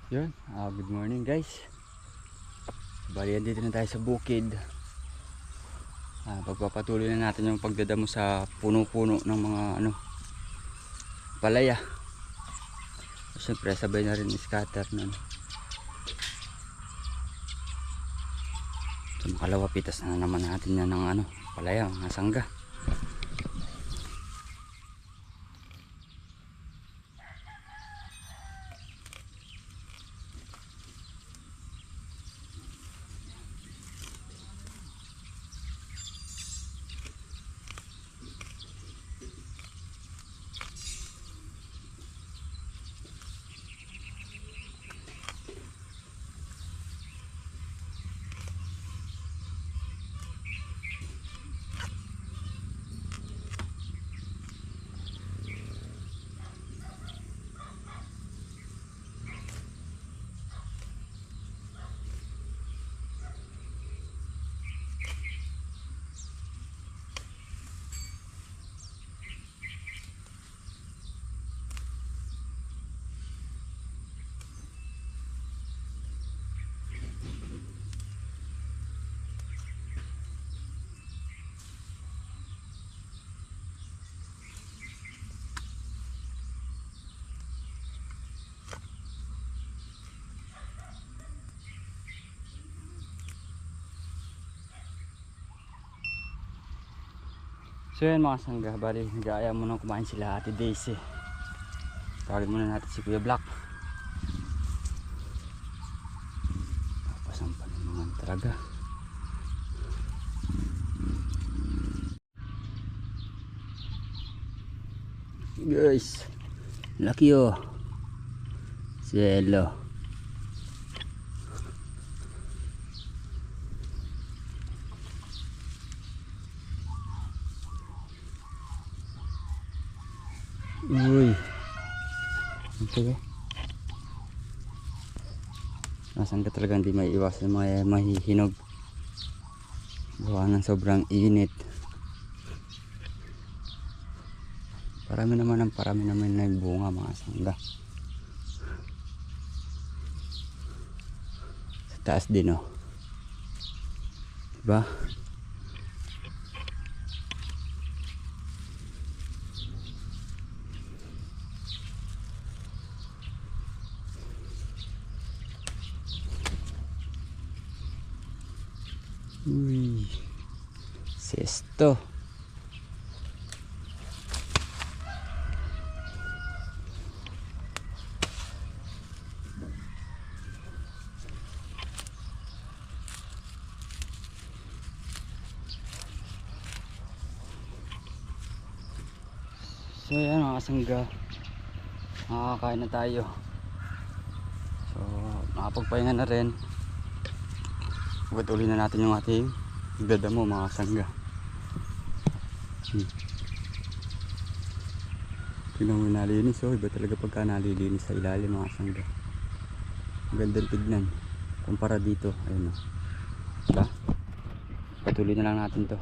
Yun, good morning guys. Bali, dito na tayo sa bukid. Pagpapatuloy na natin yung pagdadamo sa puno-puno ng mga palaya. Siyempre sabay na rin scatter nun. So makalawapitas na naman natin yan ng palaya, mga sangga. So yan mga sangga, bali nag-aaya muna kumain sila Ate Daisy. Tawagin muna natin si Kuya Black. Papasampan naman talaga. Guys, laki oh. Selo. Uy, ito ba? Nasaan ka talaga hindi may iwasan mga mahihinog. Gawa ng sobrang init. Parami naman na bunga mga sangga. Sa taas din oh. Diba? Uy, sesto. So yan mga sangga, makakain na tayo. So nakapagpahinga na rin. Patuloy na natin yung ating dadamo mga sangga. Tignan mo nalinis oh, iba talaga pagka nalilinis sa ilalim mga sangga. Magandang tignan kumpara dito, ayun oh. Diba? Patuloy na lang natin to.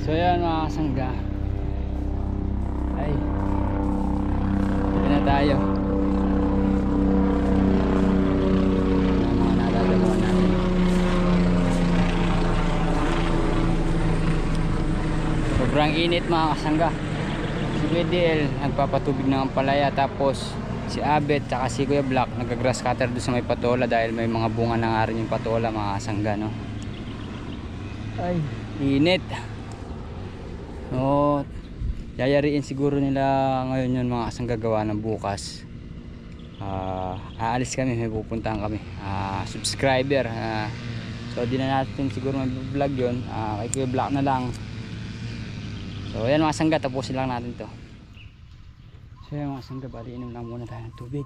So yan mga sangga, ay hindi na tayo. init mga kasangga. Si Kuya DL nagpapatubig ng palaya, tapos si Abet tsaka si Kuya Black nag-grass cutter doon sa may patola dahil may mga bunga na nga rin yung patola mga kasangga, no? Ay, init. So, yayariin siguro nila ngayon yun mga kasangga, gawa ng bukas. Aalis kami, may pupuntahan kami. Subscriber. So, di na natin siguro mag-vlog yun. Kay Kuya Black na lang. So, ayan mga kasangga, tapusin lang natin to. So yung mga sangga, bali inom lang muna tayo ng tubig.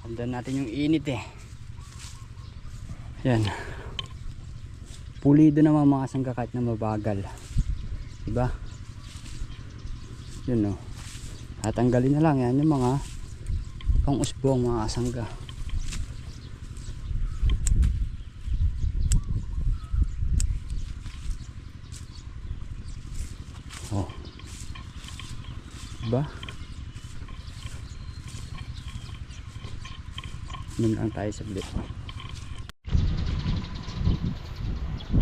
Andan natin yung init eh. Yan. Pulido naman mga sangga kahit na mabagal. Diba? Yun no. Tatanggalin na lang yan yung mga pang-usbong mga sangga. Oh. Diba? Nun lang tayo sa blit.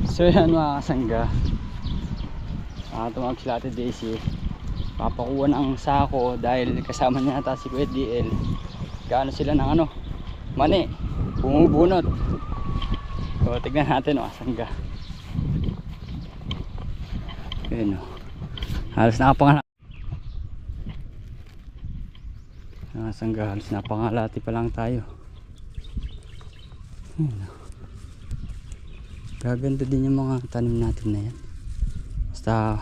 So yan mga kasangga, tumawag sila Ate Daisy, papakuha ng sako dahil kasama niya ata si Kuya DL. Gaano sila ng ano, mani, bumubunot. So tignan natin mga kasangga. Yun o, halos nakapangalati. Mga sangga, halos napangalati pa lang tayo. Gaganda din yung mga tanim natin na yan. Basta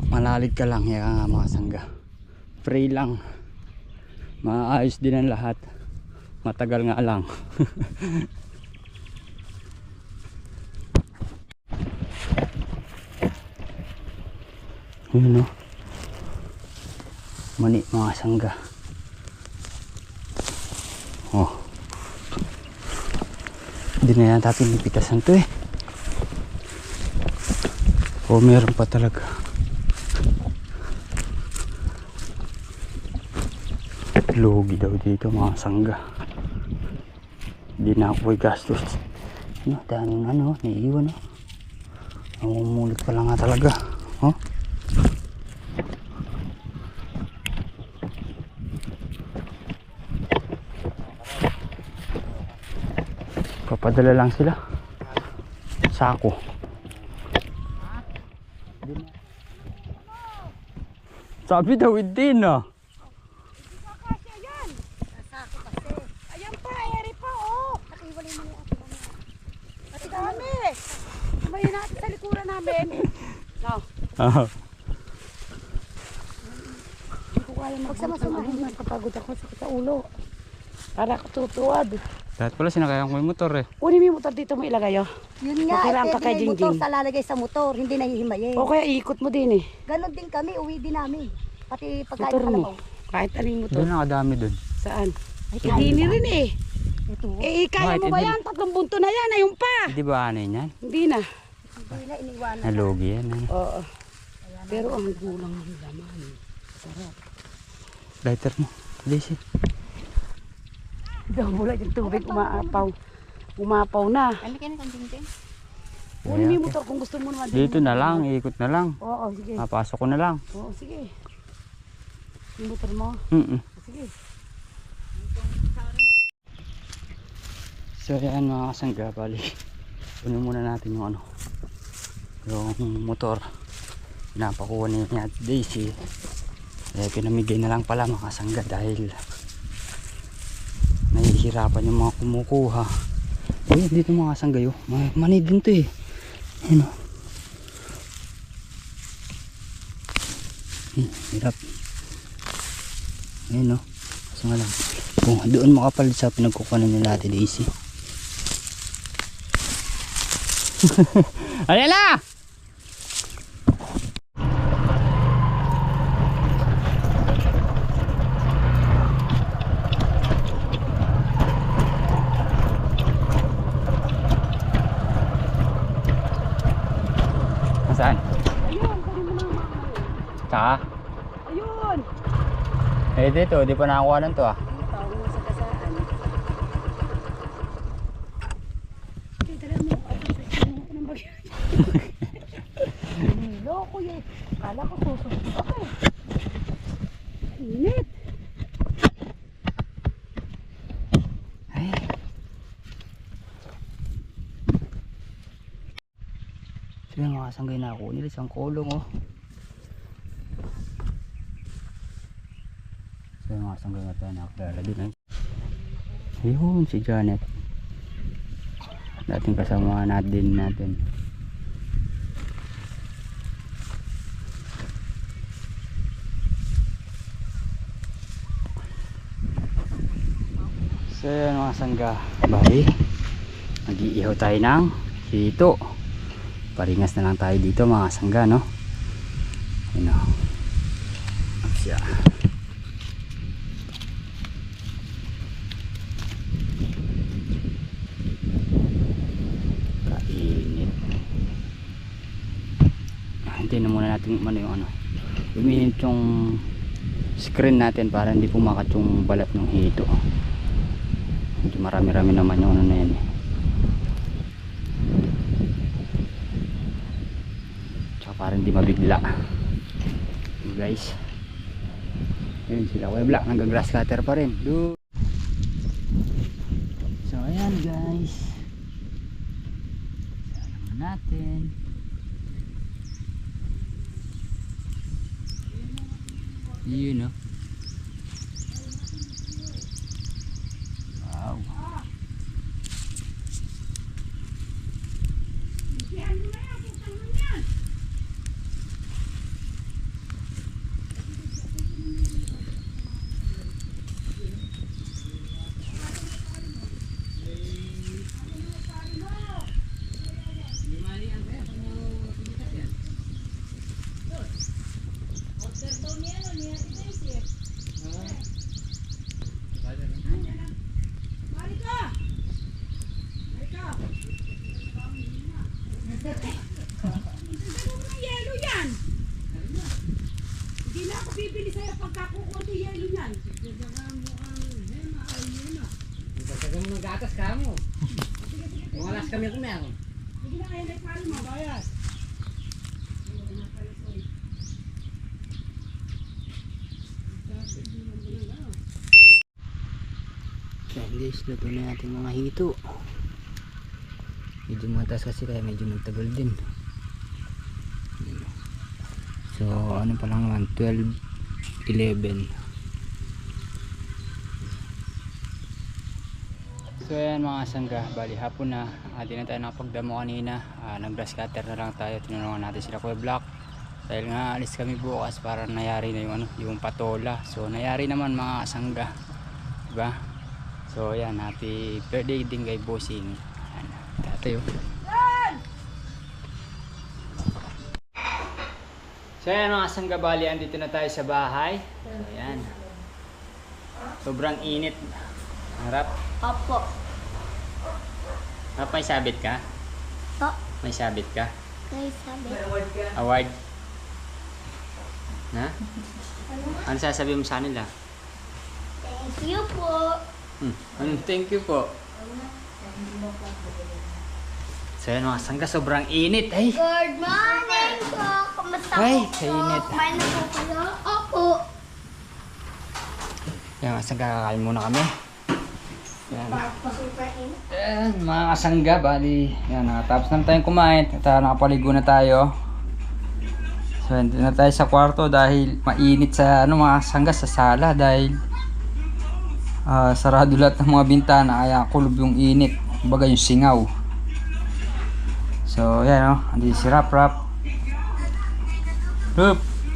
malalig ka lang, yan nga mga sangga. Pray lang, maayos din ang lahat. Matagal nga lang. Yun o, mani mga sangga. Oh, hindi na yan natin nipitasan to eh. Oh, meron pa talaga. Lugi daw dito mga sangga. Hindi na ako gastos. Ano, daming ano, naiiwan oh. Namumulit pa lang nga talaga. Oh. Papadala lang sila. Sako. Sabi daw din ah. Ayan pa, eri pa oh. Nakiwalay mo yung ating ano. Ati kami. Kumain natin sa likuran namin. No. Hindi ko kaya magsama-sama. Mas kapagod ako sa ulo. Para ako tutuwad. Lahat pala sinakayang ko yung motor eh. Kunin mo yung motor dito mo ilagay oh. Yun nga, Makirang ka kay yung motor Jingjing. sa lalagay sa motor, hindi nahihimayin. O kaya ikot mo din eh. Ganon din kami, uwi din namin. Pati pagkain Motor mo. kalabaw. Kahit anong motor. Doon nakadami doon. Saan? Ay, Hindi rin eh. Ito, Kaya Bakit? mo ba Hindi- yan? Tatlong bunto na yan. Ayun pa. Di ba ano yan? Hindi na. hindi na iniwanan. Nalugi yan. Ano? Oo. Pero ang gulang ng laman. Sarap. Lighter mo. Daisy. Wala yung tubig umaapaw. Umapaw na. Kami kayo ng dingding. Kunin mo yung motor kung gusto mo naman. Dito na lang, ikot na lang. Oo, sige. Mapasok ko na lang. Oo, sige. Yung motor mo. Sige. So yan mga kasangga, bali kunin muna natin yung ano, yung motor. Pinapakuha ni Ate Daisy. Pinamigay na lang pala mga kasangga dahil nahihirapan yung mga kumukuha. Uy, dito mga kasangga yun, mani din to eh. Ayun o. Hirap. Ayun o. Kaso nga lang, kung doon makapalit sa pinagkukunan nila Ate Daisy. Ayan na! Saan? Ayun, kunin mo na ang mga. Saka? Ayun. Eh dito, di pa nakakuha ng to ah. Ito, ang sa kasaan. Okay, tala mo. Loko yun. Kala ko susunod ako eh. Init. Ay. So yung mga sanggay na ako nila isang kulong oh. So yung mga sanggay na tayo nakakilala din eh. Ayun si Janet. Dating kasama natin. So yun mga sangga. Bali, mag-iihaw tayo ng hito. Paringas na lang tayo dito mga sangga, no? Yun o. Siya. Kainit. Hintayin na muna natin yung luminit yung screen natin para hindi pumakat yung balat ng hito. Medyo marami-rami naman yung na yan eh. Tsaka para hindi mabigla. Yun guys. Yun sila Kuya Black, nag-grass cutter pa rin. So ayan guys. Saan naman natin. Yun o. Wow. Hindi na ako bibili sa'yo pagkakukunti yelo niyan. Pagkagang mga gatas ka mo. Mga alas kami kung meron. Hindi na kaya na ipari mo, bayad. So guys, luto na natin mga hito. Medyo mataas kasi kaya medyo nagtagal din. So ano pa lang naman, 12, 11. So ayan mga sangga, bali hapon na. Di na tayo nakapagdamo kanina. Nag-grass cutter na lang tayo. Tinulungan natin sila Kuya Black. Dahil nga alis kami bukas para nayari na yung, yung patola. So nayari naman mga sangga. Diba? So ayan, happy birthday din kay Bossing. Ayan, tatay oh. So ayan mga sangga, bali andito na tayo sa bahay. So ayan. Sobrang init. Harap. Opo. Harap, may sabit ka? Po. May sabit ka? Kay sabi. Award? Na? Ano sasabihin mo sa nila? Thank you po. Thank you po. So ayan mga sangga, sobrang init. Ay! Good morning po. Kamusta Ay, po? kainit. Paano po kayo? Opo. Ayan mga sangga, kakain muna kami. Ayan. Super init. Ayan mga kasangga, bali. Ayan, tapos na tayong kumain. At nakapaligo na tayo. So hindi na tayo sa kwarto dahil mainit sa mga sangga sa sala dahil sarado lahat ng mga bintana kaya kulob yung init. Kumbaga yung singaw. So ayan o, andi si Rap. Rap.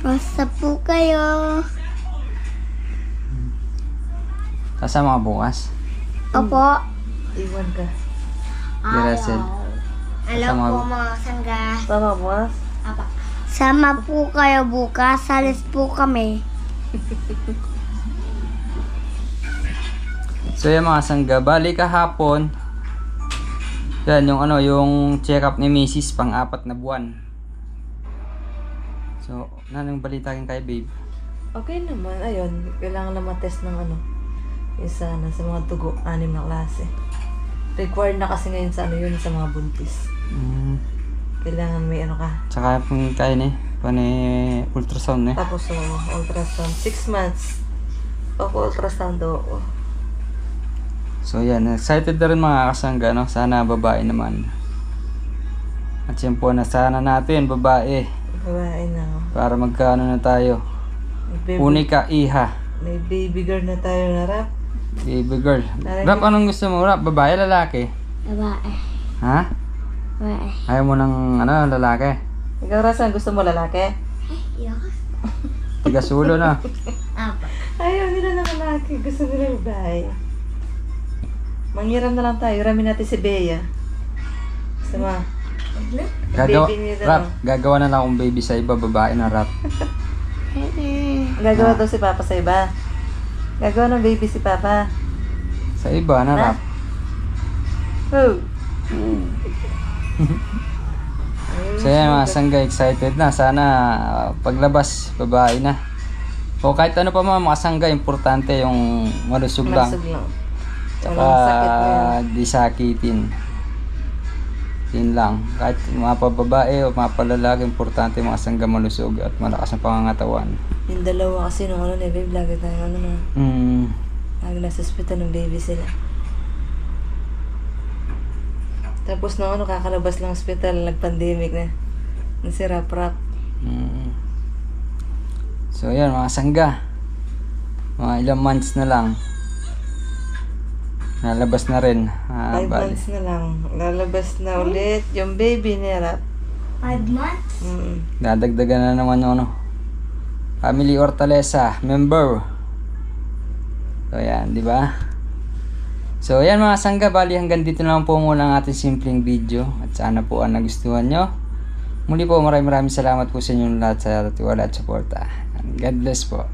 Basta po kayo. Kasama ka bukas. Opo. Iwan ka. Russell. Hello Kasama po mo. mga sangga. Tama mo. Apa. Sama po kayo bukas. Salis po kami. So yan mga sangga, bali kahapon. Yan yung yung check up ni Mrs. pang-4 na buwan. So, anong balita kin kay babe? Okay naman. Ayun, kailangan na matest ng isa na sa mga dugo, 6 na klase. Required na kasi ngayon sa yun sa mga buntis. Kailangan may ano ka. Tsaka kung kaya ni, ultrasound eh. Tapos ultrasound. 6 months. Opo, ultrasound daw ako. So yan, excited na rin mga kasangga, no? Sana babae naman. At yan po, sana natin babae. Babae na ako. Para magkaano na tayo. May baby, Unika iha. may baby girl na tayo na rap. Baby girl. Narinig- Rap, anong gusto mo? Rap, babae, lalaki? Babae. Ha? Babae. Ayaw mo ng lalaki? Ikaw, Rasan, gusto mo lalaki? Tigasulo na. Apa. Ayaw nila ng lalaki. Gusto nila babae. Manghiram na lang tayo. Hiramin natin si Bea. Gusto mo? Gagawa, Baby nila, Rap, no? gagawa na lang akong baby sa iba, babae na Rap. Gagawa daw si Papa sa iba. Gagawa ng baby si Papa. Sa iba na Rap. Oh. So yan mga sangga, excited na. Sana paglabas, babae na. O kahit ano pa mga sangga, importante yung malusog lang. Masog lang. Tsaka Walang sakit na yan. di sakitin. Yun lang. Kahit mapababae o mapalalaki, importante mga sangga malusog at malakas ang pangangatawan. Yung dalawa kasi nung ano na babe, lagi tayo ano na. Lagi nasa hospital ng baby sila. Tapos nung ano, kakalabas lang hospital, nag-pandemic na. Nang si Rap. So yan mga sangga. Mga ilang months na lang. Nalabas na rin. 5 months na lang. Lalabas na ulit yung baby ni Rap. 5 months? Dadagdagan na naman yung Family Hortaleza member. So yan, di ba? So yan mga sangga, bali hanggang dito na lang po muna ang ating simpleng video. At sana po ang nagustuhan nyo. Muli po maraming salamat po sa inyong lahat sa tiwala at suporta. God bless po.